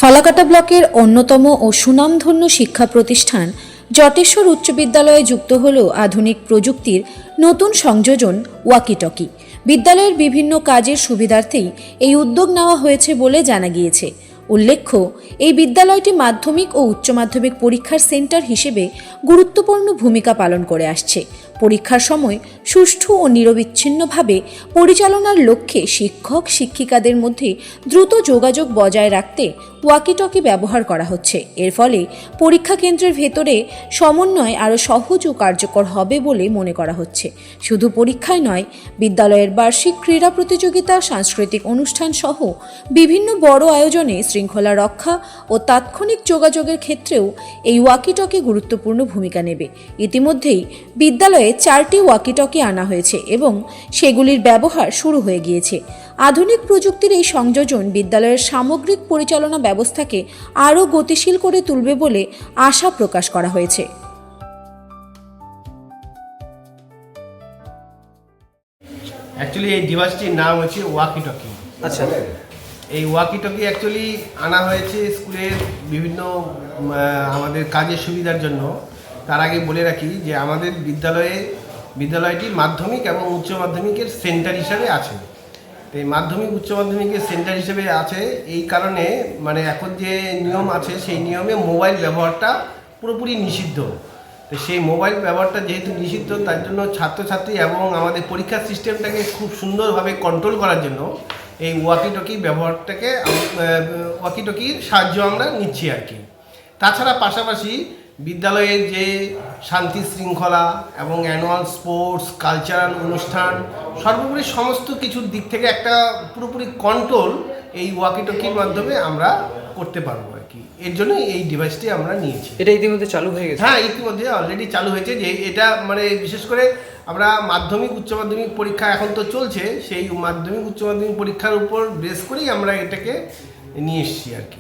ফালাকাটা ব্লকের অন্যতম ও সুনামধন্য শিক্ষা প্রতিষ্ঠান জটেশ্বর উচ্চ বিদ্যালয়ে যুক্ত হল আধুনিক প্রযুক্তির নতুন সংযোজন ওয়াকিটকি। বিদ্যালয়ের বিভিন্ন কাজের সুবিধার্থেই এই উদ্যোগ নেওয়া হয়েছে বলে জানা গিয়েছে। উল্লেখ্য, এই বিদ্যালয়টি মাধ্যমিক ও উচ্চ মাধ্যমিক পরীক্ষার সেন্টার হিসেবে গুরুত্বপূর্ণ ভূমিকা পালন করে আসছে। পরীক্ষার সময় সুষ্ঠু ও নিরবিচ্ছিন্নভাবে পরিচালনার লক্ষ্যে শিক্ষক শিক্ষিকাদের মধ্যে দ্রুত যোগাযোগ বজায় রাখতে ওয়াকিটকি ব্যবহার করা হচ্ছে। এর ফলে পরীক্ষা কেন্দ্রের ভেতরে সমন্বয় আরও সহজ ও কার্যকর হবে বলে মনে করা হচ্ছে। শুধু পরীক্ষায় নয়, বিদ্যালয়ের বার্ষিক ক্রীড়া প্রতিযোগিতা, সাংস্কৃতিক অনুষ্ঠান সহ বিভিন্ন বড় আয়োজনে শৃঙ্খলা রক্ষা ও তাৎক্ষণিক যোগাযোগের ক্ষেত্রেও এই ওয়াকিটকি গুরুত্বপূর্ণ ভূমিকা নেবে। ইতিমধ্যেই বিদ্যালয়ে 4টি ওয়াকিটকি আনা হয়েছে এবং সেগুলির ব্যবহার শুরু হয়ে গিয়েছে। আধুনিক প্রযুক্তির এই সংযোজন বিদ্যালয়ের সামগ্রিক পরিচালনা ব্যবস্থাকে আরও গতিশীল করে তুলবে বলে আশা প্রকাশ করা হয়েছে। অ্যাকচুয়ালি এই ডিভাইসটির নাম হচ্ছে ওয়াকিটকি। আচ্ছা, এই ওয়াকিটকি অ্যাকচুয়ালি আনা হয়েছে স্কুলের বিভিন্ন আমাদের কাজের সুবিধার জন্য। তার আগে বলে রাখি যে আমাদের বিদ্যালয়টি মাধ্যমিক এবং উচ্চ মাধ্যমিকের সেন্টার হিসাবে আছে। তো এই মাধ্যমিক উচ্চ মাধ্যমিকের সেন্টার হিসেবে আছে এই কারণে এখন যে নিয়ম আছে সেই নিয়মে মোবাইল ব্যবহারটা পুরোপুরি নিষিদ্ধ। তো সেই মোবাইল ব্যবহারটা যেহেতু নিষিদ্ধ, তার জন্য ছাত্রছাত্রী এবং আমাদের পরীক্ষার সিস্টেমটাকে খুব সুন্দরভাবে কন্ট্রোল করার জন্য এই ওয়াকিটকির সাহায্য আমরা নিচ্ছি আর কি। তাছাড়া পাশাপাশি বিদ্যালয়ের যে শান্তি শৃঙ্খলা এবং অ্যানুয়াল স্পোর্টস, কালচারাল অনুষ্ঠান, সর্বোপরি সমস্ত কিছুর দিক থেকে একটা পুরোপুরি কন্ট্রোল এই ওয়াকিটকির মাধ্যমে আমরা করতে পারবো আর কি। এর জন্য এই ডিভাইসটি আমরা নিয়েছি। এটা ইতিমধ্যে চালু হয়ে গেছে? হ্যাঁ, ইতিমধ্যে অলরেডি চালু হয়েছে। যে এটা বিশেষ করে আমরা মাধ্যমিক উচ্চ মাধ্যমিক পরীক্ষা এখন তো চলছে, সেই মাধ্যমিক উচ্চ মাধ্যমিক পরীক্ষার উপর বেস করেই আমরা এটাকে নিয়ে এসেছি আর কি।